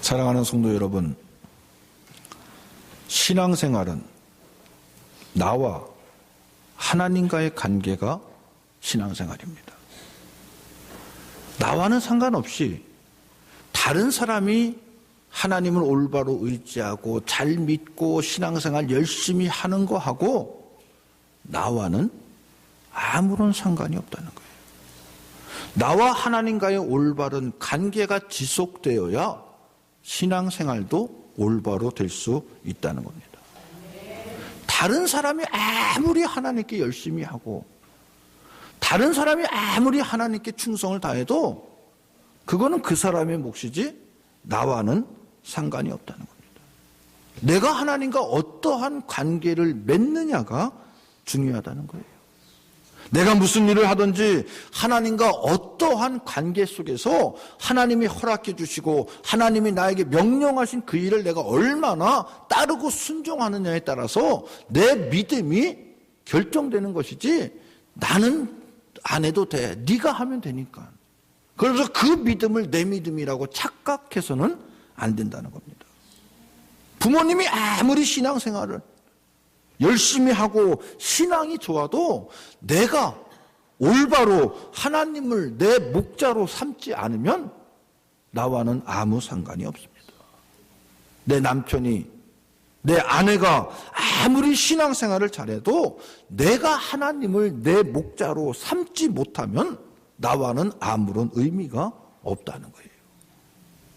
사랑하는 성도 여러분, 신앙생활은 나와 하나님과의 관계가 신앙생활입니다. 나와는 상관없이 다른 사람이 하나님을 올바로 의지하고 잘 믿고 신앙생활 열심히 하는 거하고 나와는 아무런 상관이 없다는 거예요. 나와 하나님과의 올바른 관계가 지속되어야 신앙생활도 올바로 될 수 있다는 겁니다. 다른 사람이 아무리 하나님께 열심히 하고 다른 사람이 아무리 하나님께 충성을 다해도 그거는 그 사람의 몫이지 나와는 상관이 없다는 겁니다. 내가 하나님과 어떠한 관계를 맺느냐가 중요하다는 거예요. 내가 무슨 일을 하든지 하나님과 어떠한 관계 속에서 하나님이 허락해 주시고 하나님이 나에게 명령하신 그 일을 내가 얼마나 따르고 순종하느냐에 따라서 내 믿음이 결정되는 것이지 나는 안 해도 돼. 네가 하면 되니까. 그래서 그 믿음을 내 믿음이라고 착각해서는 안 된다는 겁니다. 부모님이 아무리 신앙생활을 열심히 하고 신앙이 좋아도 내가 올바로 하나님을 내 목자로 삼지 않으면 나와는 아무 상관이 없습니다. 내 남편이, 내 아내가 아무리 신앙생활을 잘해도 내가 하나님을 내 목자로 삼지 못하면 나와는 아무런 의미가 없다는 거예요.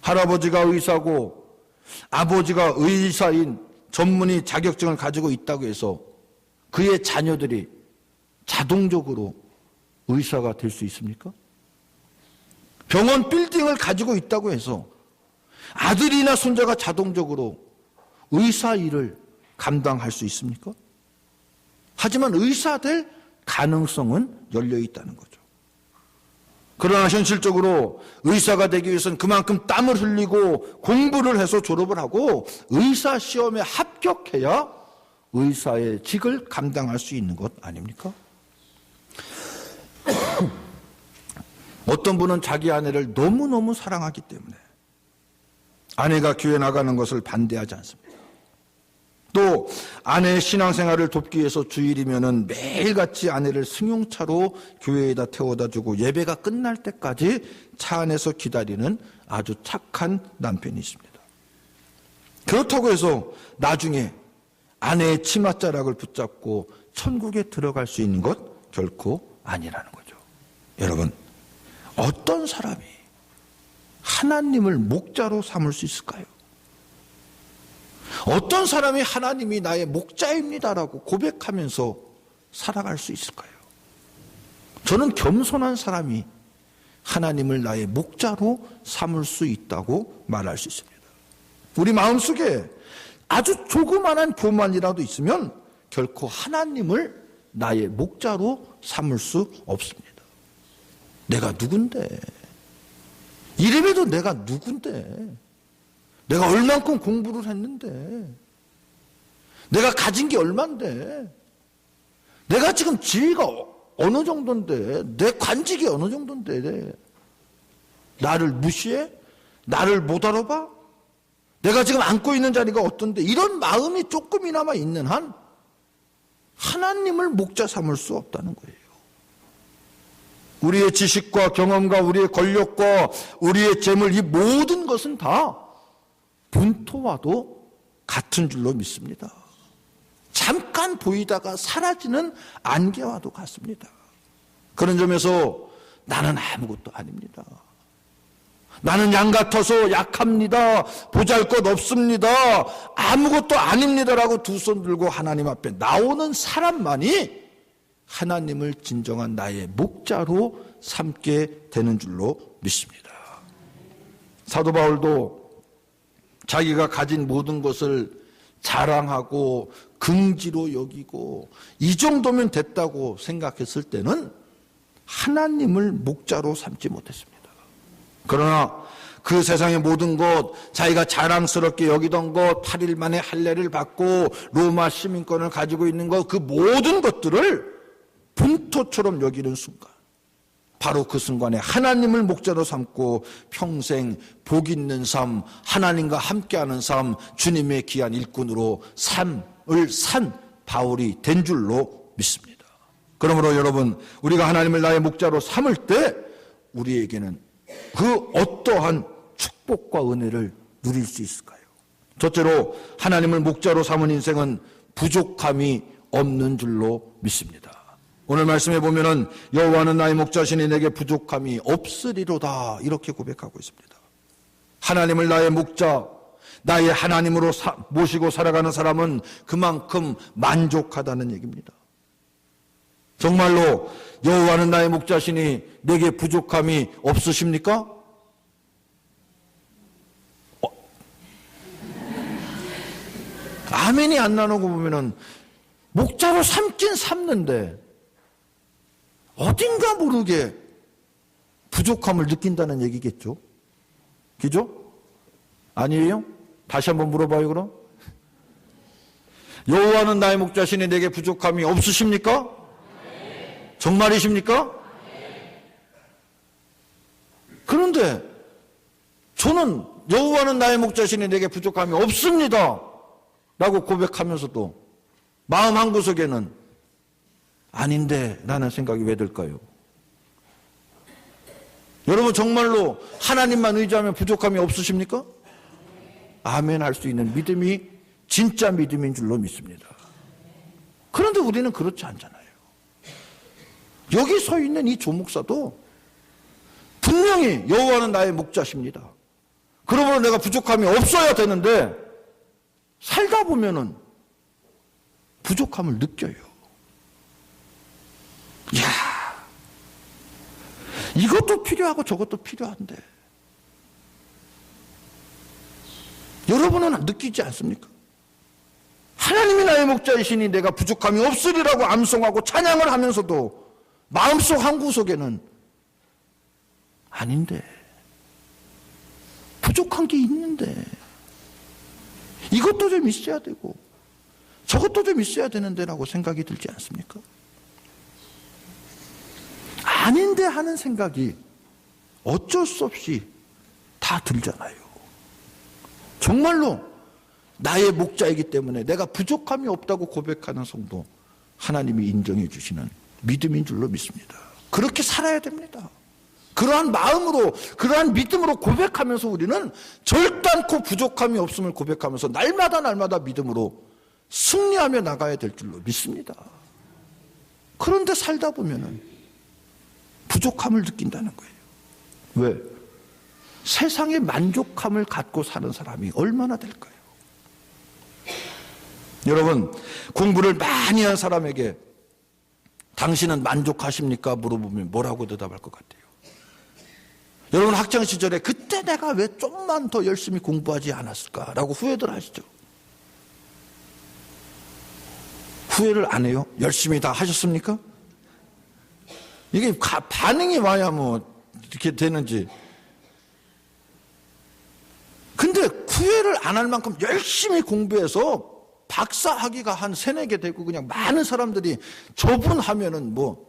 할아버지가 의사고 아버지가 의사인 전문의 자격증을 가지고 있다고 해서 그의 자녀들이 자동적으로 의사가 될 수 있습니까? 병원 빌딩을 가지고 있다고 해서 아들이나 손자가 자동적으로 의사 일을 감당할 수 있습니까? 하지만 의사 될 가능성은 열려 있다는 거죠. 그러나 현실적으로 의사가 되기 위해서는 그만큼 땀을 흘리고 공부를 해서 졸업을 하고 의사 시험에 합격해야 의사의 직을 감당할 수 있는 것 아닙니까? 어떤 분은 자기 아내를 너무너무 사랑하기 때문에 아내가 교회 나가는 것을 반대하지 않습니다. 또 아내의 신앙생활을 돕기 위해서 주일이면은 매일같이 아내를 승용차로 교회에다 태워다 주고 예배가 끝날 때까지 차 안에서 기다리는 아주 착한 남편이 있습니다. 그렇다고 해서 나중에 아내의 치맛자락을 붙잡고 천국에 들어갈 수 있는 것 결코 아니라는 거죠. 여러분, 어떤 사람이 하나님을 목자로 삼을 수 있을까요? 어떤 사람이 하나님이 나의 목자입니다라고 고백하면서 살아갈 수 있을까요? 저는 겸손한 사람이 하나님을 나의 목자로 삼을 수 있다고 말할 수 있습니다. 우리 마음속에 아주 조그만한 교만이라도 있으면 결코 하나님을 나의 목자로 삼을 수 없습니다. 내가 누군데? 이름에도 내가 누군데? 내가 얼만큼 공부를 했는데, 내가 가진 게 얼만데, 내가 지금 지위가 어느 정도인데, 내 관직이 어느 정도인데, 나를 무시해? 나를 못 알아봐? 내가 지금 앉고 있는 자리가 어떤데, 이런 마음이 조금이나마 있는 한 하나님을 목자 삼을 수 없다는 거예요. 우리의 지식과 경험과 우리의 권력과 우리의 재물, 이 모든 것은 다 분토와도 같은 줄로 믿습니다. 잠깐 보이다가 사라지는 안개와도 같습니다. 그런 점에서 나는 아무것도 아닙니다. 나는 양 같아서 약합니다. 보잘것 없습니다. 아무것도 아닙니다라고 두 손 들고 하나님 앞에 나오는 사람만이 하나님을 진정한 나의 목자로 삼게 되는 줄로 믿습니다. 사도 바울도 자기가 가진 모든 것을 자랑하고 긍지로 여기고 이 정도면 됐다고 생각했을 때는 하나님을 목자로 삼지 못했습니다. 그러나 그 세상의 모든 것, 자기가 자랑스럽게 여기던 것, 8일 만에 할례를 받고 로마 시민권을 가지고 있는 것, 그 모든 것들을 분토처럼 여기는 순간 바로 그 순간에 하나님을 목자로 삼고 평생 복 있는 삶, 하나님과 함께하는 삶, 주님의 귀한 일꾼으로 삶을 산 바울이 된 줄로 믿습니다. 그러므로 여러분, 우리가 하나님을 나의 목자로 삼을 때 우리에게는 그 어떠한 축복과 은혜를 누릴 수 있을까요? 첫째로 하나님을 목자로 삼은 인생은 부족함이 없는 줄로 믿습니다. 오늘 말씀해 보면은 여호와는 나의 목자시니 내게 부족함이 없으리로다 이렇게 고백하고 있습니다. 하나님을 나의 목자, 나의 하나님으로 모시고 살아가는 사람은 그만큼 만족하다는 얘기입니다. 정말로 여호와는 나의 목자시니 내게 부족함이 없으십니까? 아멘이 안 나누고 보면은 목자로 삼긴 삼는데 어딘가 모르게 부족함을 느낀다는 얘기겠죠? 그죠? 아니에요? 다시 한번 물어봐요, 그럼. 여호와는 나의 목자시니 내게 부족함이 없으십니까? 네. 정말이십니까? 네. 그런데 저는 여호와는 나의 목자시니 내게 부족함이 없습니다 라고 고백하면서도 마음 한구석에는 아닌데 라는 생각이 왜 들까요? 여러분 정말로 하나님만 의지하면 부족함이 없으십니까? 아멘 할 수 있는 믿음이 진짜 믿음인 줄로 믿습니다. 그런데 우리는 그렇지 않잖아요. 여기 서 있는 이 조목사도 분명히 여호와는 나의 목자십니다. 그러므로 내가 부족함이 없어야 되는데 살다 보면은 부족함을 느껴요. 이야, 이것도 필요하고 저것도 필요한데 여러분은 느끼지 않습니까? 하나님이 나의 목자이시니 내가 부족함이 없으리라고 암송하고 찬양을 하면서도 마음속 한구석에는 아닌데 부족한 게 있는데 이것도 좀 있어야 되고 저것도 좀 있어야 되는데 라고 생각이 들지 않습니까? 아닌데 하는 생각이 어쩔 수 없이 다 들잖아요. 정말로 나의 목자이기 때문에 내가 부족함이 없다고 고백하는 성도 하나님이 인정해 주시는 믿음인 줄로 믿습니다. 그렇게 살아야 됩니다. 그러한 마음으로 그러한 믿음으로 고백하면서 우리는 절단코 부족함이 없음을 고백하면서 날마다 믿음으로 승리하며 나가야 될 줄로 믿습니다. 그런데 살다 보면은 부족함을 느낀다는 거예요. 왜? 세상에 만족함을 갖고 사는 사람이 얼마나 될까요? 여러분, 공부를 많이 한 사람에게 당신은 만족하십니까? 물어보면 뭐라고 대답할 것 같아요? 여러분 학창시절에 그때 내가 왜 좀만 더 열심히 공부하지 않았을까라고 후회들 하시죠? 후회를 안 해요? 열심히 다 하셨습니까? 이게 반응이 와야 뭐 이렇게 되는지. 근데 후회를 안 할 만큼 열심히 공부해서 박사 학위가 한 3-4개 되고 그냥 많은 사람들이 저분하면은 뭐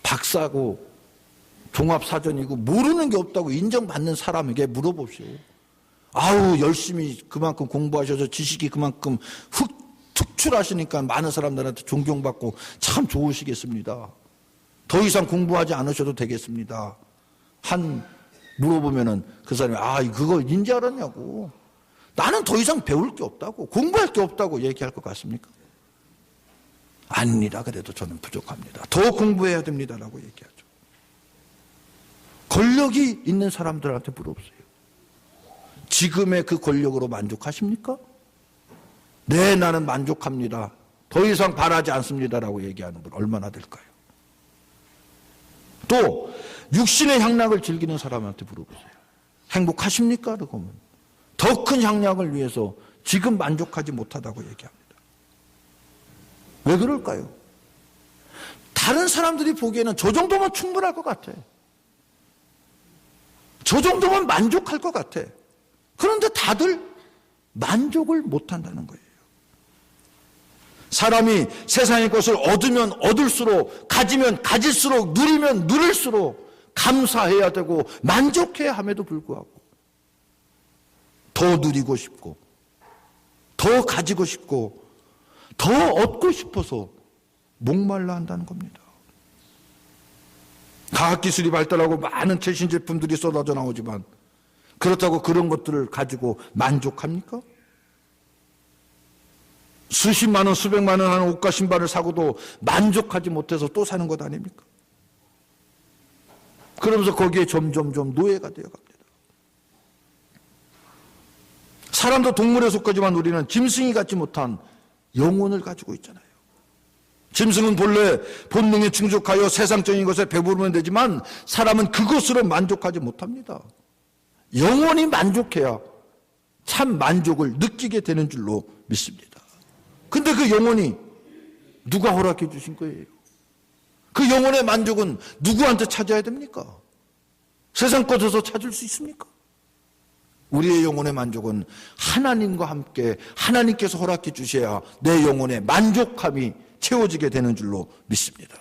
박사고 종합사전이고 모르는 게 없다고 인정받는 사람에게 물어보시오. 아우 열심히 그만큼 공부하셔서 지식이 그만큼 특출하시니까 많은 사람들한테 존경받고 참 좋으시겠습니다. 더 이상 공부하지 않으셔도 되겠습니다. 물어보면은 그 사람이 그거 인지 알았냐고. 나는 더 이상 배울 게 없다고 공부할 게 없다고 얘기할 것 같습니까? 아닙니다. 그래도 저는 부족합니다. 더 공부해야 됩니다라고 얘기하죠. 권력이 있는 사람들한테 물어보세요. 지금의 그 권력으로 만족하십니까? 네, 나는 만족합니다. 더 이상 바라지 않습니다라고 얘기하는 분 얼마나 될까요? 또 육신의 향락을 즐기는 사람한테 물어보세요. 행복하십니까? 그러면 더 큰 향락을 위해서 지금 만족하지 못하다고 얘기합니다. 왜 그럴까요? 다른 사람들이 보기에는 저 정도면 충분할 것 같아. 저 정도면 만족할 것 같아. 그런데 다들 만족을 못한다는 거예요. 사람이 세상의 것을 얻으면 얻을수록, 가지면 가질수록, 누리면 누릴수록 감사해야 되고 만족해야 함에도 불구하고 더 누리고 싶고 더 가지고 싶고 더 얻고 싶어서 목말라 한다는 겁니다. 과학기술이 발달하고 많은 최신 제품들이 쏟아져 나오지만 그렇다고 그런 것들을 가지고 만족합니까? 수십만 원, 수백만 원 하는 옷과 신발을 사고도 만족하지 못해서 또 사는 것 아닙니까? 그러면서 거기에 점점 노예가 되어갑니다. 사람도 동물에 속하지만 우리는 짐승이 갖지 못한 영혼을 가지고 있잖아요. 짐승은 본래 본능에 충족하여 세상적인 것에 배부르면 되지만 사람은 그것으로 만족하지 못합니다. 영원히 만족해야 참 만족을 느끼게 되는 줄로 믿습니다. 근데 그 영혼이 누가 허락해 주신 거예요? 그 영혼의 만족은 누구한테 찾아야 됩니까? 세상 것에서 찾을 수 있습니까? 우리의 영혼의 만족은 하나님과 함께 하나님께서 허락해 주셔야 내 영혼의 만족함이 채워지게 되는 줄로 믿습니다.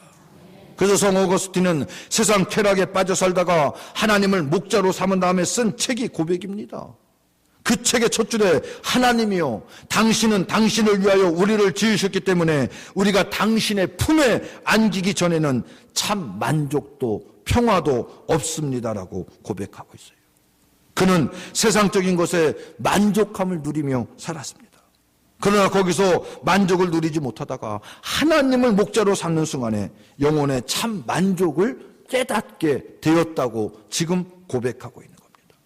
그래서 성 어거스틴은 세상 쾌락에 빠져 살다가 하나님을 목자로 삼은 다음에 쓴 책이 고백입니다. 그 책의 첫 줄에 하나님이요 당신은 당신을 위하여 우리를 지으셨기 때문에 우리가 당신의 품에 안기기 전에는 참 만족도 평화도 없습니다라고 고백하고 있어요. 그는 세상적인 것에 만족함을 누리며 살았습니다. 그러나 거기서 만족을 누리지 못하다가 하나님을 목자로 삼는 순간에 영혼의 참 만족을 깨닫게 되었다고 지금 고백하고 있는 겁니다.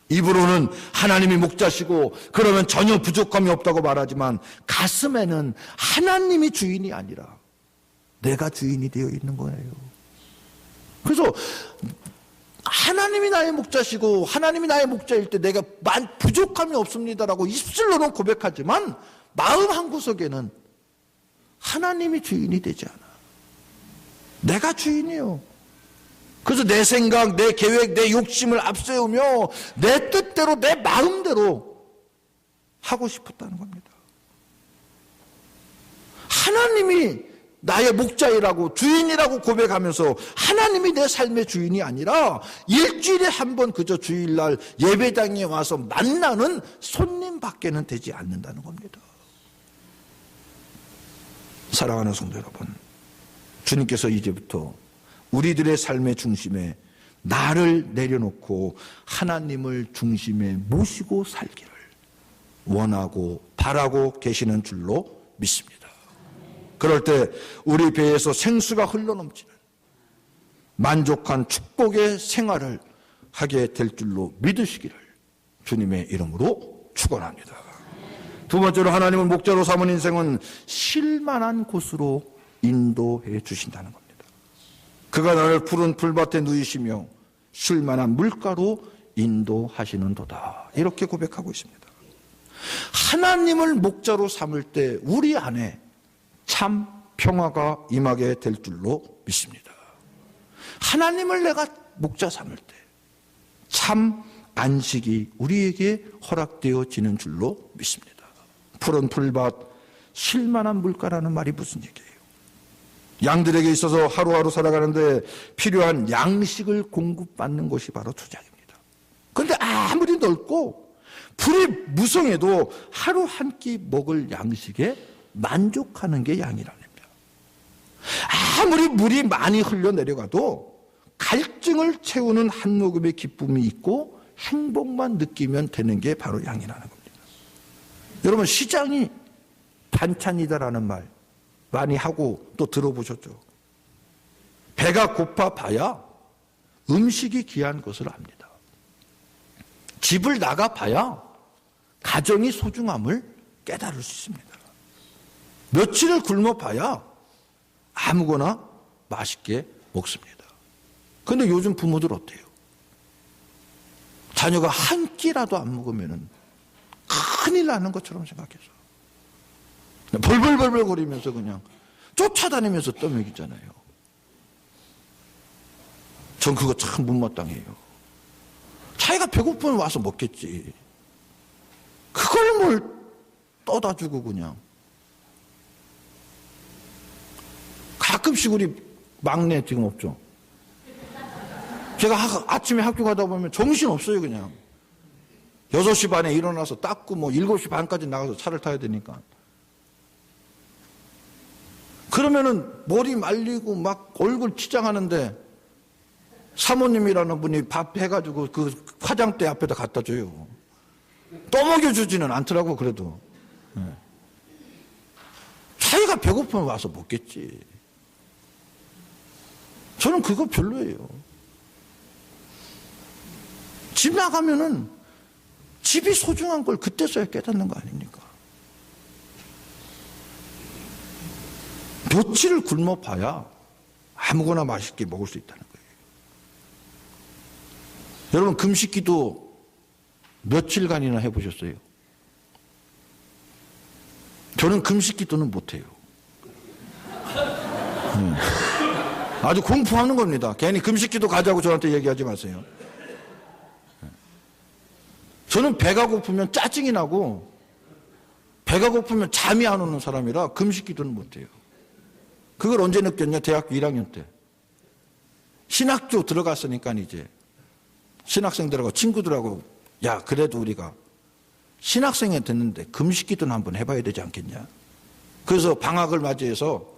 입으로는 하나님이 목자시고 그러면 전혀 부족함이 없다고 말하지만 가슴에는 하나님이 주인이 아니라 내가 주인이 되어 있는 거예요. 그래서 하나님이 나의 목자시고 하나님이 나의 목자일 때 내가 부족함이 없습니다라고 입술로는 고백하지만 마음 한구석에는 하나님이 주인이 되지 않아. 내가 주인이에요. 그래서 내 생각, 내 계획, 내 욕심을 앞세우며 내 뜻대로 내 마음대로 하고 싶었다는 겁니다. 하나님이 나의 목자이라고 주인이라고 고백하면서 하나님이 내 삶의 주인이 아니라 일주일에 한 번 그저 주일날 예배당에 와서 만나는 손님밖에는 되지 않는다는 겁니다. 사랑하는 성도 여러분, 주님께서 이제부터 우리들의 삶의 중심에 나를 내려놓고 하나님을 중심에 모시고 살기를 원하고 바라고 계시는 줄로 믿습니다. 그럴 때 우리 배에서 생수가 흘러넘치는 만족한 축복의 생활을 하게 될 줄로 믿으시기를 주님의 이름으로 축원합니다. 두 번째로 하나님을 목자로 삼은 인생은 쉴만한 곳으로 인도해 주신다는 겁니다. 그가 나를 푸른 풀밭에 누이시며 쉴만한 물가로 인도하시는도다. 이렇게 고백하고 있습니다. 하나님을 목자로 삼을 때 우리 안에 참 평화가 임하게 될 줄로 믿습니다. 하나님을 내가 목자 삼을 때 참 안식이 우리에게 허락되어지는 줄로 믿습니다. 푸른 풀밭, 쉴만한 물가라는 말이 무슨 얘기예요? 양들에게 있어서 하루하루 살아가는데 필요한 양식을 공급받는 것이 바로 초장입니다. 그런데 아무리 넓고 풀이 무성해도 하루 한 끼 먹을 양식에 만족하는 게 양이랍니다. 아무리 물이 많이 흘러내려가도 갈증을 채우는 한 모금의 기쁨이 있고 행복만 느끼면 되는 게 바로 양이라는 겁니다. 여러분, 시장이 반찬이다라는 말 많이 하고 또 들어보셨죠? 배가 고파 봐야 음식이 귀한 것을 압니다. 집을 나가 봐야 가정이 소중함을 깨달을 수 있습니다. 며칠을 굶어 봐야 아무거나 맛있게 먹습니다. 그런데 요즘 부모들 어때요? 자녀가 한 끼라도 안 먹으면 큰일 나는 것처럼 생각해서 벌벌벌벌 거리면서 그냥 쫓아다니면서 떠먹이잖아요. 전 그거 참 못마땅해요. 자기가 배고프면 와서 먹겠지. 그걸 뭘 떠다 주고 그냥 가끔씩 우리 막내 지금 없죠. 제가 아침에 학교 가다 보면 정신 없어요, 그냥. 6시 반에 일어나서 닦고 7시 반까지 나가서 차를 타야 되니까. 그러면은 머리 말리고 막 얼굴 치장하는데 사모님이라는 분이 밥 해가지고 그 화장대 앞에다 갖다 줘요. 떠먹여주지는 않더라고, 그래도. 자기가 배고프면 와서 먹겠지. 저는 그거 별로예요. 집 나가면은 집이 소중한 걸 그때서야 깨닫는 거 아닙니까? 며칠을 굶어봐야 아무거나 맛있게 먹을 수 있다는 거예요. 여러분, 금식기도 며칠간이나 해보셨어요? 저는 금식기도는 못해요. 아주 공부하는 겁니다. 괜히 금식기도 가자고 저한테 얘기하지 마세요. 저는 배가 고프면 짜증이 나고 배가 고프면 잠이 안 오는 사람이라 금식기도는 못해요. 그걸 언제 느꼈냐? 대학교 1학년 때. 신학교 들어갔으니까 이제 신학생들하고 친구들하고 야, 그래도 우리가 신학생이 됐는데 금식기도는 한번 해봐야 되지 않겠냐? 그래서 방학을 맞이해서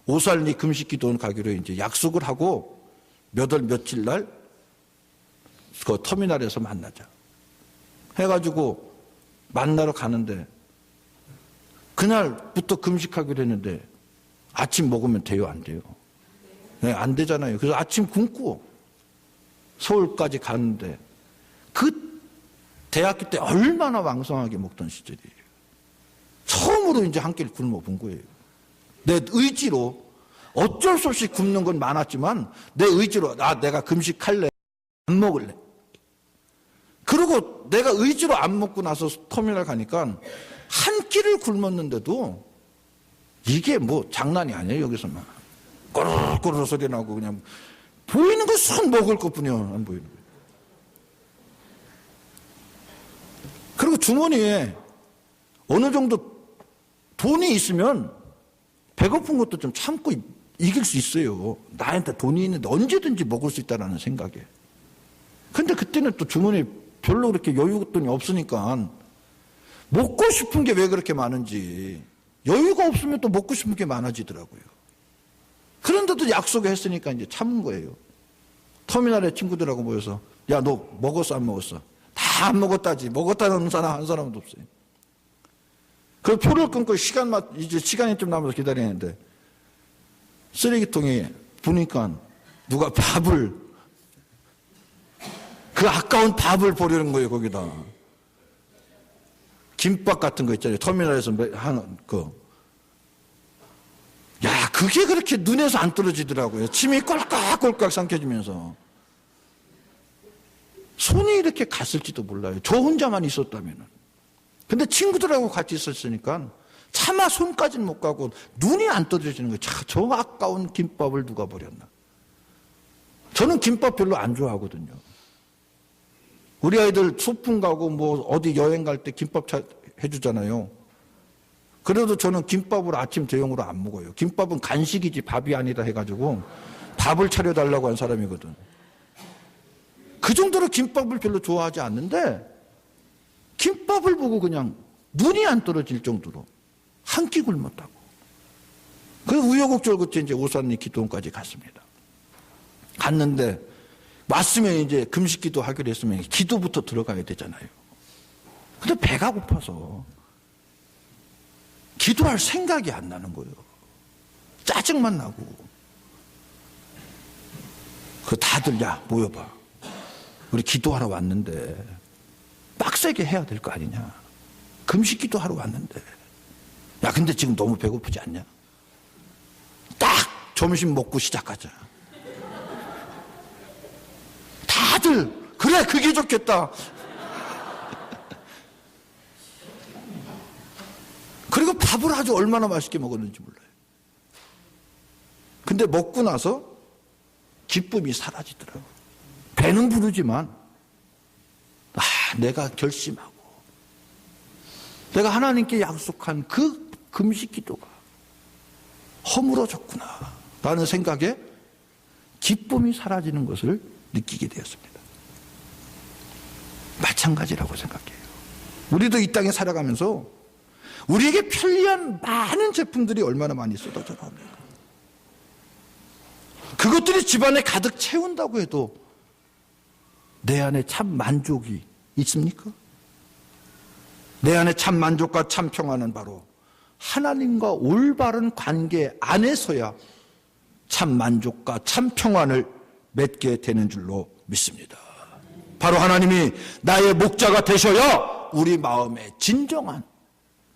오살리 금식기도원 가기로 이제 약속을 하고 몇 월 며칠 날 그 터미널에서 만나자 해가지고 만나러 가는데 그날부터 금식하기로 했는데 아침 먹으면 돼요, 안 돼요? 네, 안 되잖아요. 그래서 아침 굶고 서울까지 갔는데 그 대학교 때 얼마나 왕성하게 먹던 시절이에요. 처음으로 이제 한 끼를 굶어본 거예요. 내 의지로 어쩔 수 없이 굶는 건 많았지만 내 의지로 내가 금식할래, 안 먹을래. 그리고 내가 의지로 안 먹고 나서 터미널 가니까 한 끼를 굶었는데도 이게 장난이 아니에요. 여기서만 꼬르륵 소리 나고 그냥 보이는 거 쏙 먹을 것뿐이야. 안 보이는 거예요. 그리고 주머니에 어느 정도 돈이 있으면 배고픈 것도 좀 참고 이길 수 있어요. 나한테 돈이 있는데 언제든지 먹을 수 있다는 생각에. 근데 그때는 또 주머니에 별로 그렇게 여유돈이 없으니까 먹고 싶은 게 왜 그렇게 많은지, 여유가 없으면 또 먹고 싶은 게 많아지더라고요. 그런데도 약속을 했으니까 이제 참은 거예요. 터미널에 친구들하고 모여서 야, 너 먹었어 안 먹었어? 다 안 먹었다지. 먹었다는 사람 한 사람도 없어요. 그 표를 끊고 이제 시간이 좀 남아서 기다리는데 쓰레기통에 보니까 누가 그 아까운 밥을 버리는 거예요, 거기다. 김밥 같은 거 있잖아요. 터미널에서 하는 거. 야, 그게 그렇게 눈에서 안 떨어지더라고요. 침이 꼴깍꼴깍 삼켜지면서. 손이 이렇게 갔을지도 몰라요. 저 혼자만 있었다면은. 근데 친구들하고 같이 있었으니까 차마 손까지는 못 가고 눈이 안 떨어지는 거예요. 저 아까운 김밥을 누가 버렸나. 저는 김밥 별로 안 좋아하거든요. 우리 아이들 소풍 가고 어디 여행 갈 때 김밥 해주잖아요. 그래도 저는 김밥을 아침 대용으로 안 먹어요. 김밥은 간식이지 밥이 아니다 해가지고 밥을 차려달라고 한 사람이거든. 그 정도로 김밥을 별로 좋아하지 않는데 김밥을 보고 그냥 눈이 안 떨어질 정도로 한 끼 굶었다고. 그래서 우여곡절 끝에 이제 오산리 기도원까지 갔습니다. 갔는데 왔으면 이제 금식기도 하기로 했으면 기도부터 들어가야 되잖아요. 근데 배가 고파서 기도할 생각이 안 나는 거예요. 짜증만 나고. 다들 야, 모여봐. 우리 기도하러 왔는데 빡세게 해야 될 거 아니냐. 금식기도 하러 왔는데. 야, 근데 지금 너무 배고프지 않냐? 딱 점심 먹고 시작하자. 다들 그래, 그게 좋겠다. 그리고 밥을 아주 얼마나 맛있게 먹었는지 몰라요. 근데 먹고 나서 기쁨이 사라지더라고요. 배는 부르지만 내가 결심하고 내가 하나님께 약속한 그 금식 기도가 허물어졌구나. 라는 생각에 기쁨이 사라지는 것을 느끼게 되었습니다. 마찬가지라고 생각해요. 우리도 이 땅에 살아가면서 우리에게 편리한 많은 제품들이 얼마나 많이 쏟아져 나옵니까? 그것들이 집안에 가득 채운다고 해도 내 안에 참 만족이 있습니까? 내 안에 참 만족과 참 평안은 바로 하나님과 올바른 관계 안에서야 참 만족과 참 평안을 맺게 되는 줄로 믿습니다. 바로 하나님이 나의 목자가 되셔야 우리 마음에 진정한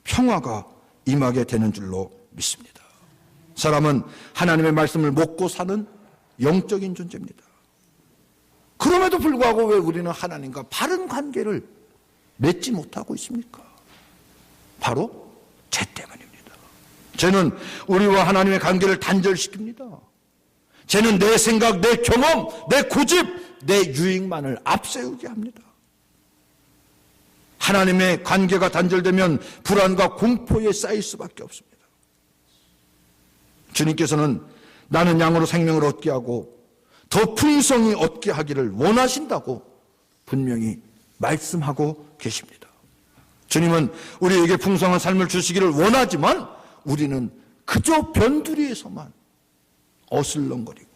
평화가 임하게 되는 줄로 믿습니다. 사람은 하나님의 말씀을 먹고 사는 영적인 존재입니다. 그럼에도 불구하고 왜 우리는 하나님과 바른 관계를 맺지 못하고 있습니까? 바로 죄 때문입니다. 죄는 우리와 하나님의 관계를 단절시킵니다. 죄는 내 생각, 내 경험, 내 고집, 내 유익만을 앞세우게 합니다. 하나님의 관계가 단절되면 불안과 공포에 쌓일 수밖에 없습니다. 주님께서는 나는 양으로 생명을 얻게 하고 더 풍성히 얻게 하기를 원하신다고 분명히 말씀하고 계십니다. 주님은 우리에게 풍성한 삶을 주시기를 원하지만 우리는 그저 변두리에서만 어슬렁거리고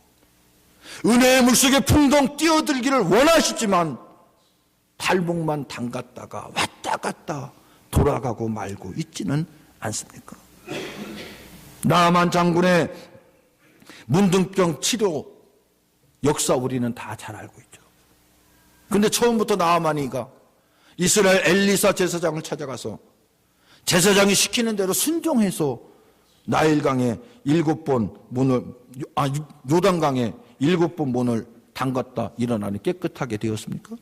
은혜의 물속에 풍덩 뛰어들기를 원하시지만 발목만 담갔다가 왔다 갔다 돌아가고 말고 있지는 않습니까? 나아만 장군의 문둥병 치료 역사 우리는 다 잘 알고 있죠. 근데 처음부터 나아만이가 이스라엘 엘리사 제사장을 찾아가서 제사장이 시키는 대로 순종해서 나일강에 7번 문을, 요단강에 7번 문을 담갔다 일어나니 깨끗하게 되었습니까?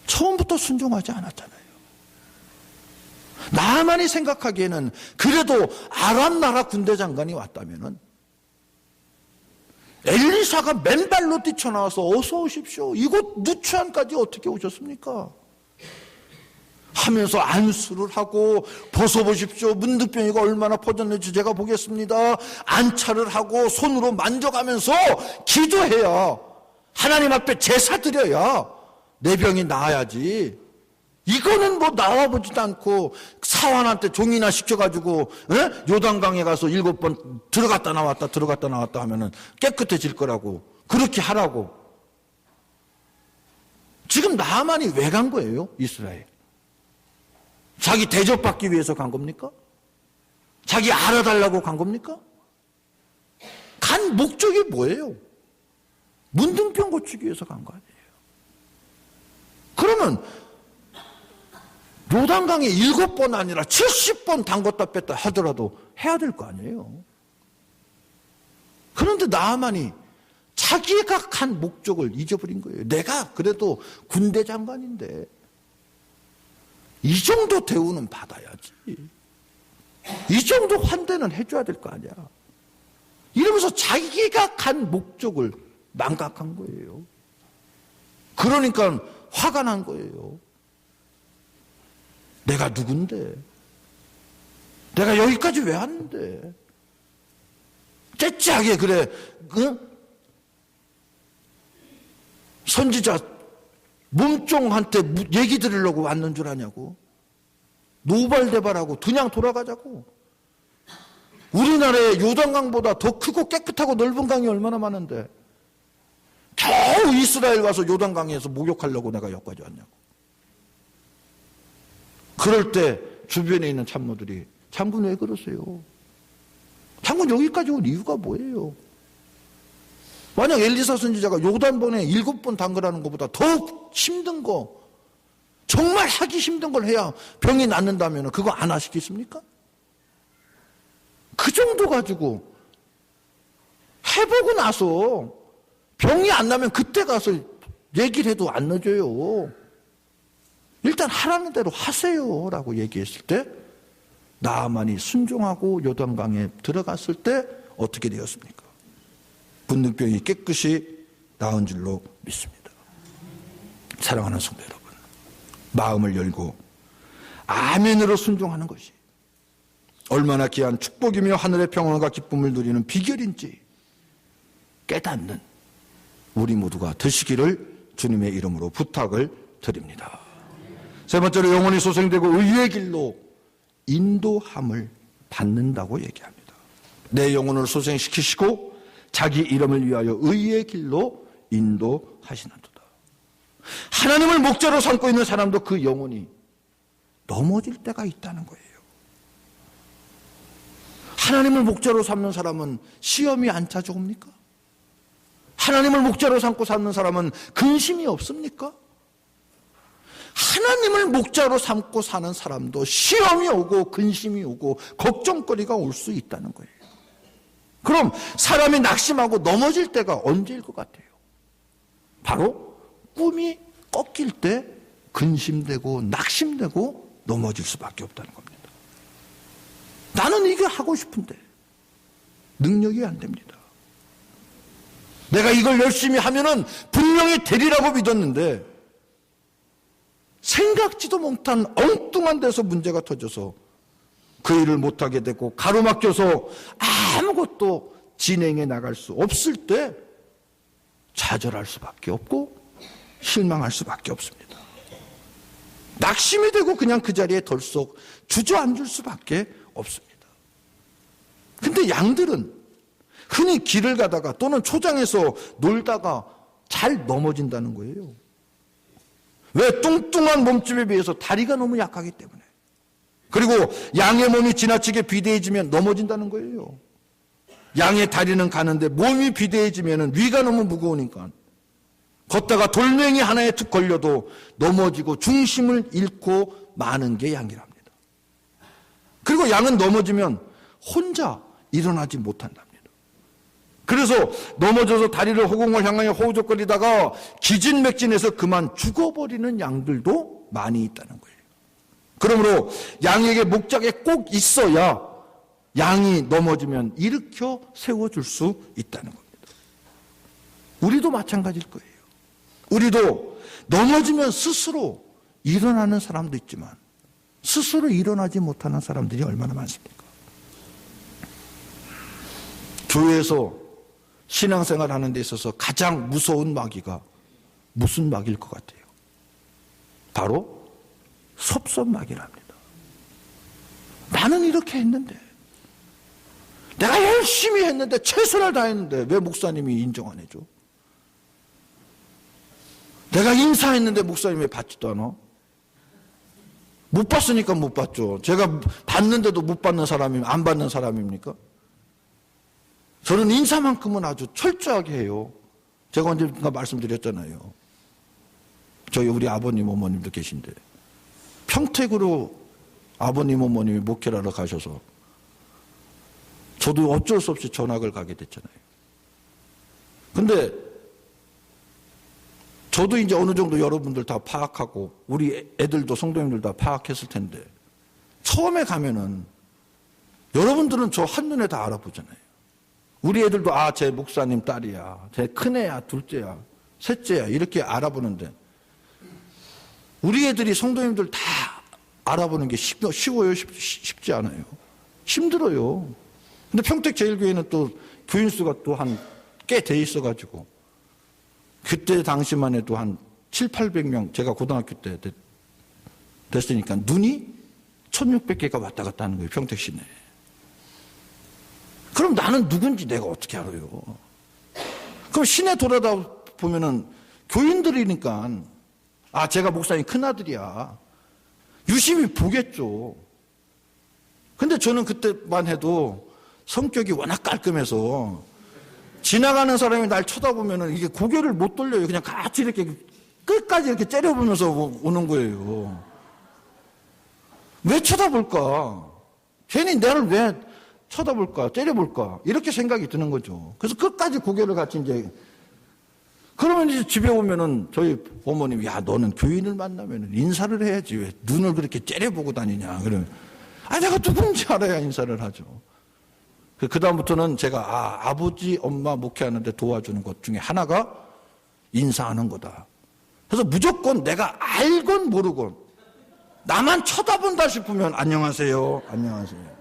처음부터 순종하지 않았잖아요. 나만이 생각하기에는 그래도 아람 나라 군대 장관이 왔다면은 엘리사가 맨발로 뛰쳐나와서 어서 오십시오. 이곳 누추한까지 어떻게 오셨습니까? 하면서 안수를 하고 벗어보십시오. 문둥병이가 얼마나 퍼졌는지 제가 보겠습니다. 안차를 하고 손으로 만져가면서 기도해야 하나님 앞에 제사 드려야 내 병이 나아야지. 이거는 뭐 나와보지도 않고 사환한테 종이나 시켜가지고 요단강에 가서 7번 들어갔다 나왔다 하면은 깨끗해질 거라고 그렇게 하라고. 지금 나만이 왜 간 거예요? 이스라엘. 자기 대접받기 위해서 간 겁니까? 자기 알아달라고 간 겁니까? 간 목적이 뭐예요? 문둥병 고치기 위해서 간 거 아니에요. 그러면 요단강에 7번 아니라 70번 담궜다 뺐다 하더라도 해야 될 거 아니에요. 그런데 나아만이 자기가 간 목적을 잊어버린 거예요. 내가 그래도 군대 장관인데 이 정도 대우는 받아야지. 이 정도 환대는 해줘야 될 거 아니야. 이러면서 자기가 간 목적을 망각한 거예요. 그러니까 화가 난 거예요. 내가 누군데? 내가 여기까지 왜 왔는데? 째째하게 그래, 선지자 몸종한테 얘기 들으려고 왔는 줄 아냐고. 노발대발하고 그냥 돌아가자고. 우리나라의 요단강보다 더 크고 깨끗하고 넓은 강이 얼마나 많은데 겨우 이스라엘 와서 요단강에서 목욕하려고 내가 여기까지 왔냐고. 그럴 때 주변에 있는 참모들이 장군 왜 그러세요? 장군 여기까지 온 이유가 뭐예요? 만약 엘리사 선지자가 요단번에 7번 담그라는 것보다 더 힘든 거, 정말 하기 힘든 걸 해야 병이 낫는다면 그거 안 하시겠습니까? 그 정도 가지고 해보고 나서 병이 안 나면 그때 가서 얘기를 해도 안 늦어요. 일단 하라는 대로 하세요 라고 얘기했을 때 나아만이 순종하고 요단강에 들어갔을 때 어떻게 되었습니까? 문둥병이 깨끗이 나은 줄로 믿습니다. 사랑하는 성도 여러분, 마음을 열고 아멘으로 순종하는 것이 얼마나 귀한 축복이며 하늘의 평안과 기쁨을 누리는 비결인지 깨닫는 우리 모두가 되시기를 주님의 이름으로 부탁을 드립니다. 세 번째로 영혼이 소생되고 의의 길로 인도함을 받는다고 얘기합니다. 내 영혼을 소생시키시고 자기 이름을 위하여 의의 길로 인도하시는도다. 하나님을 목자로 삼고 있는 사람도 그 영혼이 넘어질 때가 있다는 거예요. 하나님을 목자로 삼는 사람은 시험이 안 찾아옵니까? 하나님을 목자로 삼고 사는 사람은 근심이 없습니까? 하나님을 목자로 삼고 사는 사람도 시험이 오고 근심이 오고 걱정거리가 올 수 있다는 거예요. 그럼 사람이 낙심하고 넘어질 때가 언제일 것 같아요? 바로 꿈이 꺾일 때 근심되고 낙심되고 넘어질 수밖에 없다는 겁니다. 나는 이게 하고 싶은데 능력이 안 됩니다. 내가 이걸 열심히 하면은 분명히 되리라고 믿었는데 생각지도 못한 엉뚱한 데서 문제가 터져서 그 일을 못하게 되고 가로막혀서 아무것도 진행해 나갈 수 없을 때 좌절할 수밖에 없고 실망할 수밖에 없습니다. 낙심이 되고 그냥 그 자리에 덜썩 주저앉을 수밖에 없습니다. 근데 양들은 흔히 길을 가다가 또는 초장에서 놀다가 잘 넘어진다는 거예요. 왜? 뚱뚱한 몸집에 비해서 다리가 너무 약하기 때문에. 그리고 양의 몸이 지나치게 비대해지면 넘어진다는 거예요. 양의 다리는 가는데 몸이 비대해지면 위가 너무 무거우니까 걷다가 돌멩이 하나에 툭 걸려도 넘어지고 중심을 잃고 마는 게 양이랍니다. 그리고 양은 넘어지면 혼자 일어나지 못한답니다. 그래서 넘어져서 다리를 허공을 향하여 호우적거리다가 기진맥진해서 그만 죽어버리는 양들도 많이 있다는 거예요. 그러므로 양에게 목자가 꼭 있어야 양이 넘어지면 일으켜 세워줄 수 있다는 겁니다. 우리도 마찬가지일 거예요. 우리도 넘어지면 스스로 일어나는 사람도 있지만 스스로 일어나지 못하는 사람들이 얼마나 많습니까? 교회에서 신앙생활 하는 데 있어서 가장 무서운 마귀가 무슨 마귀일 것 같아요? 바로 섭섭마귀랍니다. 나는 이렇게 했는데, 내가 열심히 했는데, 최선을 다했는데 왜 목사님이 인정 안 해줘? 내가 인사했는데 목사님이 왜 받지도 않아? 못 받으니까 못 받죠. 제가 받는데도 못 받는 사람이 안 받는 사람입니까? 저는 인사만큼은 아주 철저하게 해요. 제가 언젠가 말씀드렸잖아요. 저희 우리 아버님 어머님도 계신데 평택으로 아버님 어머님이 목회를 하러 가셔서 저도 어쩔 수 없이 전학을 가게 됐잖아요. 근데 저도 이제 어느 정도 여러분들 다 파악하고 우리 애들도 성도님들 다 파악했을 텐데 처음에 가면은 여러분들은 저 한눈에 다 알아보잖아요. 우리 애들도 아, 제 목사님 딸이야, 제 큰애야, 둘째야, 셋째야 이렇게 알아보는데 우리 애들이 성도님들 다 알아보는 게 쉬워요? 쉽지 않아요? 힘들어요. 근데 평택제일교회는 또 교인 수가 또 한 꽤 돼 있어가지고 그때 당시만 해도 한 700~800명 제가 고등학교 때 됐으니까 눈이 1600개가 왔다 갔다 하는 거예요. 평택 시내에. 그럼 나는 누군지 내가 어떻게 알아요? 그럼 시내 돌아다 보면은 교인들이니까 아, 제가 목사님 큰아들이야. 유심히 보겠죠. 근데 저는 그때만 해도 성격이 워낙 깔끔해서 지나가는 사람이 날 쳐다보면은 이게 고개를 못 돌려요. 그냥 같이 이렇게 끝까지 이렇게 째려보면서 오는 거예요. 왜 쳐다볼까? 괜히 나를 왜 쳐다볼까? 째려볼까? 이렇게 생각이 드는 거죠. 그래서 끝까지 고개를 같이 이제 그러면 이제 집에 오면은 저희 어머님이 야, 너는 교인을 만나면 인사를 해야지 왜 눈을 그렇게 째려보고 다니냐. 그러면 아, 내가 누군지 알아야 인사를 하죠. 그다음부터는 제가 아버지 엄마 목회하는데 도와주는 것 중에 하나가 인사하는 거다. 그래서 무조건 내가 알건 모르건 나만 쳐다본다 싶으면 안녕하세요, 안녕하세요.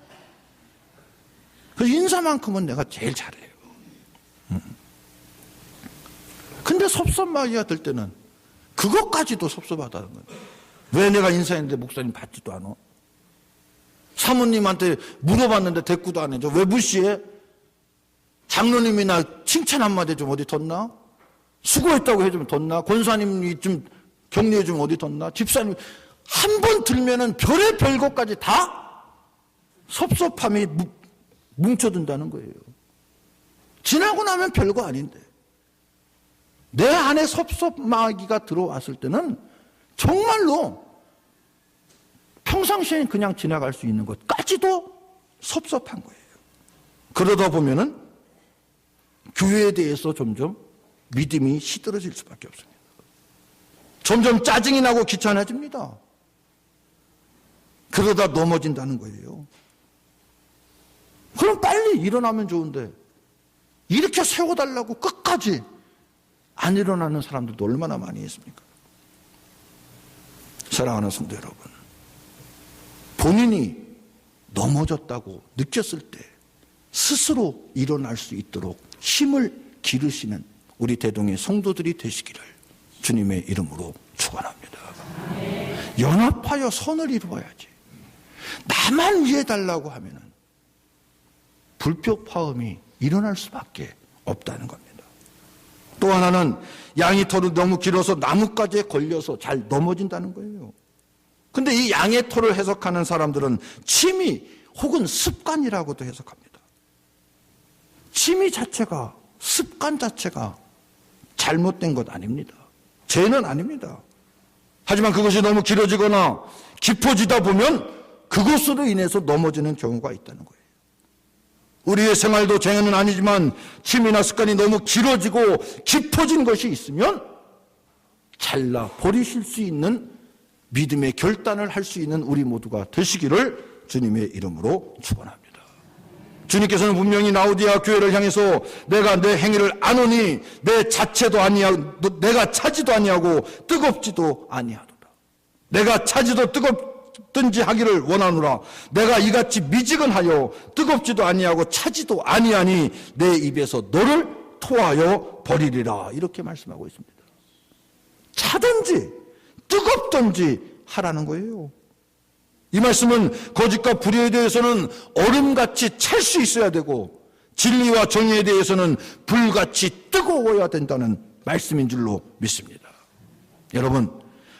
그 인사만큼은 내가 제일 잘해요. 근데 섭섭마귀가 될 때는 그것까지도 섭섭하다는 거예요. 왜 내가 인사했는데 목사님 받지도 않아? 사모님한테 물어봤는데 대꾸도 안 해줘. 왜 무시해? 장로님이 나 칭찬 한마디 좀 어디 뒀나? 수고했다고 해주면 뒀나? 권사님이 좀 격려해주면 어디 뒀나? 집사님 한 번 들면은 별의별 것까지 다 섭섭함이 뭉쳐든다는 거예요. 지나고 나면 별거 아닌데 내 안에 섭섭마귀가 들어왔을 때는 정말로 평상시엔 그냥 지나갈 수 있는 것까지도 섭섭한 거예요. 그러다 보면은 교회에 대해서 점점 믿음이 시들어질 수밖에 없습니다. 점점 짜증이 나고 귀찮아집니다. 그러다 넘어진다는 거예요. 그럼 빨리 일어나면 좋은데 이렇게 세워달라고 끝까지 안 일어나는 사람들도 얼마나 많이 있습니까? 사랑하는 성도 여러분, 본인이 넘어졌다고 느꼈을 때 스스로 일어날 수 있도록 힘을 기르시는 우리 대동의 성도들이 되시기를 주님의 이름으로 축원합니다. 연합하여 선을 이루어야지. 나만 위해달라고 하면은 불법화음이 일어날 수밖에 없다는 겁니다. 또 하나는 양의 털이 너무 길어서 나뭇가지에 걸려서 잘 넘어진다는 거예요. 근데 이 양의 털을 해석하는 사람들은 취미 혹은 습관이라고도 해석합니다. 취미 자체가, 습관 자체가 잘못된 것 아닙니다. 죄는 아닙니다. 하지만 그것이 너무 길어지거나 깊어지다 보면 그것으로 인해서 넘어지는 경우가 있다는 거예요. 우리의 생활도 죄는 아니지만 취미나 습관이 너무 길어지고 깊어진 것이 있으면 잘라 버리실 수 있는 믿음의 결단을 할 수 있는 우리 모두가 되시기를 주님의 이름으로 축원합니다. 주님께서는 분명히 라오디아 교회를 향해서 내가 내 행위를 아노니 내 자체도 아니하고 내가 차지도 아니하고 뜨겁지도 아니하도다. 내가 차지도 뜨겁든지 하기를 원하노라. 내가 이같이 미지근하여 뜨겁지도 아니하고 차지도 아니하니 내 입에서 너를 토하여 버리리라. 이렇게 말씀하고 있습니다. 차든지 뜨겁든지 하라는 거예요. 이 말씀은 거짓과 불의에 대해서는 얼음같이 찰 수 있어야 되고 진리와 정의에 대해서는 불같이 뜨거워야 된다는 말씀인 줄로 믿습니다. 여러분,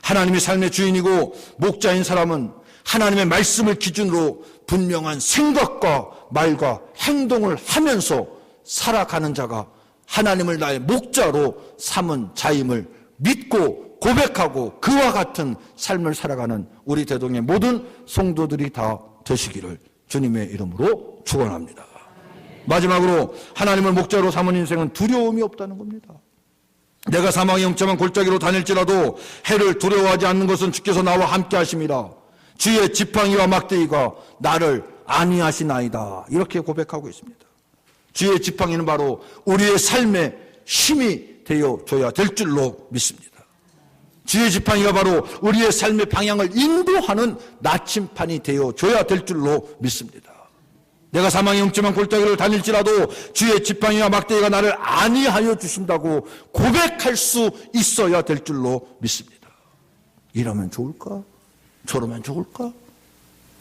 하나님이 삶의 주인이고 목자인 사람은 하나님의 말씀을 기준으로 분명한 생각과 말과 행동을 하면서 살아가는 자가 하나님을 나의 목자로 삼은 자임을 믿고 고백하고 그와 같은 삶을 살아가는 우리 대동의 모든 성도들이 다 되시기를 주님의 이름으로 축원합니다. 마지막으로 하나님을 목자로 삼은 인생은 두려움이 없다는 겁니다. 내가 사망의 영점한 골짜기로 다닐지라도 해를 두려워하지 않는 것은 주께서 나와 함께 하심이라. 주의 지팡이와 막대기가 나를 안위하시나이다. 이렇게 고백하고 있습니다. 주의 지팡이는 바로 우리의 삶의 힘이 되어줘야 될 줄로 믿습니다. 주의 지팡이가 바로 우리의 삶의 방향을 인도하는 나침판이 되어줘야 될 줄로 믿습니다. 내가 사망의 영점한 골짜기를 다닐지라도 주의 지팡이와 막대기가 나를 안위하여 주신다고 고백할 수 있어야 될 줄로 믿습니다. 이러면 좋을까? 저러면 좋을까?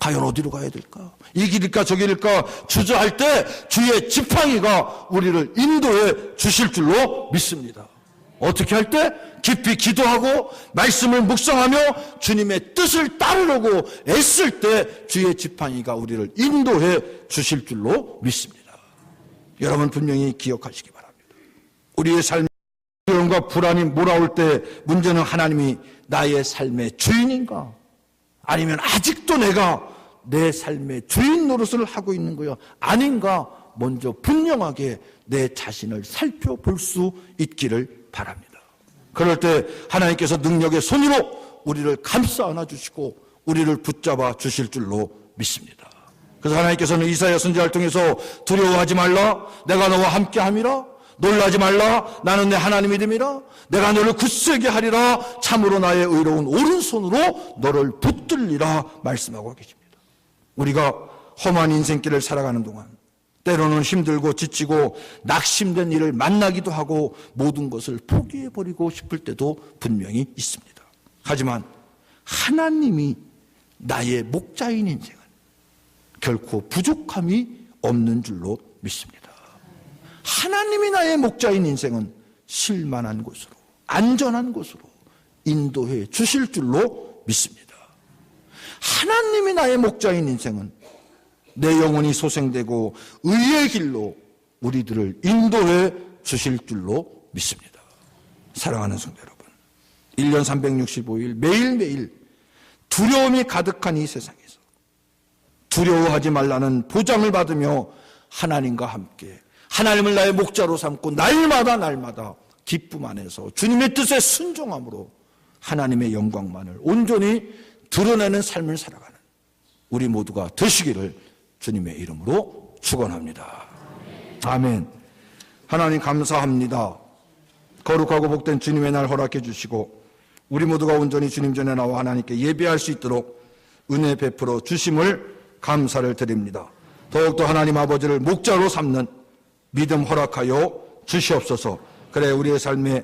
과연 어디로 가야 될까? 이 길일까 저 길일까 주저할 때 주의 지팡이가 우리를 인도해 주실 줄로 믿습니다. 어떻게 할 때? 깊이 기도하고 말씀을 묵상하며 주님의 뜻을 따르려고 애쓸 때 주의 지팡이가 우리를 인도해 주실 줄로 믿습니다. 여러분 분명히 기억하시기 바랍니다. 우리의 삶에 두려움과 불안이 몰아올 때 문제는 하나님이 나의 삶의 주인인가? 아니면 아직도 내가 내 삶의 주인 노릇을 하고 있는 거야? 아닌가? 먼저 분명하게 내 자신을 살펴볼 수 있기를 바랍니다. 그럴 때 하나님께서 능력의 손으로 우리를 감싸 안아주시고 우리를 붙잡아 주실 줄로 믿습니다. 그래서 하나님께서는 이사야 선지자를 통해서 두려워하지 말라, 내가 너와 함께함이라, 놀라지 말라, 나는 내 하나님이 됨이라, 내가 너를 굳세게 하리라, 참으로 나의 의로운 오른손으로 너를 붙들리라 말씀하고 계십니다. 우리가 험한 인생길을 살아가는 동안 때로는 힘들고 지치고 낙심된 일을 만나기도 하고 모든 것을 포기해버리고 싶을 때도 분명히 있습니다. 하지만 하나님이 나의 목자인 인생은 결코 부족함이 없는 줄로 믿습니다. 하나님이 나의 목자인 인생은 쉴만한 곳으로, 안전한 곳으로 인도해 주실 줄로 믿습니다. 하나님이 나의 목자인 인생은 내 영혼이 소생되고 의의 길로 우리들을 인도해 주실 줄로 믿습니다. 사랑하는 성도 여러분, 1년 365일 매일매일 두려움이 가득한 이 세상에서 두려워하지 말라는 보장을 받으며 하나님과 함께 하나님을 나의 목자로 삼고 날마다 기쁨 안에서 주님의 뜻에 순종함으로 하나님의 영광만을 온전히 드러내는 삶을 살아가는 우리 모두가 되시기를 주님의 이름으로 축원합니다. 아멘. 하나님 감사합니다. 거룩하고 복된 주님의 날 허락해 주시고 우리 모두가 온전히 주님 전에 나와 하나님께 예배할 수 있도록 은혜 베풀어 주심을 감사를 드립니다. 더욱더 하나님 아버지를 목자로 삼는 믿음 허락하여 주시옵소서. 그래 우리의 삶에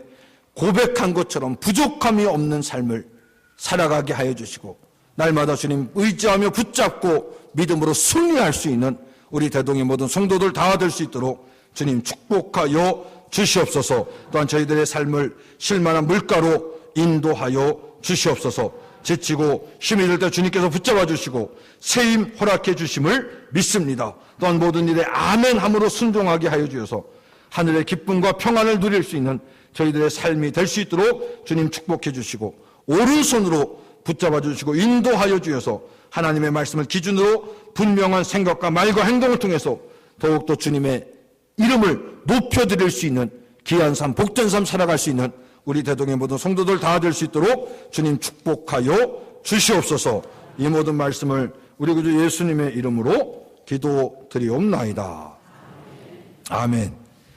고백한 것처럼 부족함이 없는 삶을 살아가게 하여 주시고 날마다 주님 의지하며 붙잡고 믿음으로 승리할 수 있는 우리 대동의 모든 성도들 다 될 수 있도록 주님 축복하여 주시옵소서. 또한 저희들의 삶을 쉴만한 물가로 인도하여 주시옵소서. 지치고 힘이 들 때 주님께서 붙잡아 주시고 새 힘 허락해 주심을 믿습니다. 또한 모든 일에 아멘함으로 순종하게 하여 주셔서 하늘의 기쁨과 평안을 누릴 수 있는 저희들의 삶이 될 수 있도록 주님 축복해 주시고 오른손으로 붙잡아 주시고 인도하여 주셔서 하나님의 말씀을 기준으로 분명한 생각과 말과 행동을 통해서 더욱더 주님의 이름을 높여드릴 수 있는 귀한 삶, 복된 삶 살아갈 수 있는 우리 대동의 모든 성도들 다 될 수 있도록 주님 축복하여 주시옵소서. 이 모든 말씀을 우리 구주 예수님의 이름으로 기도드리옵나이다. 아멘.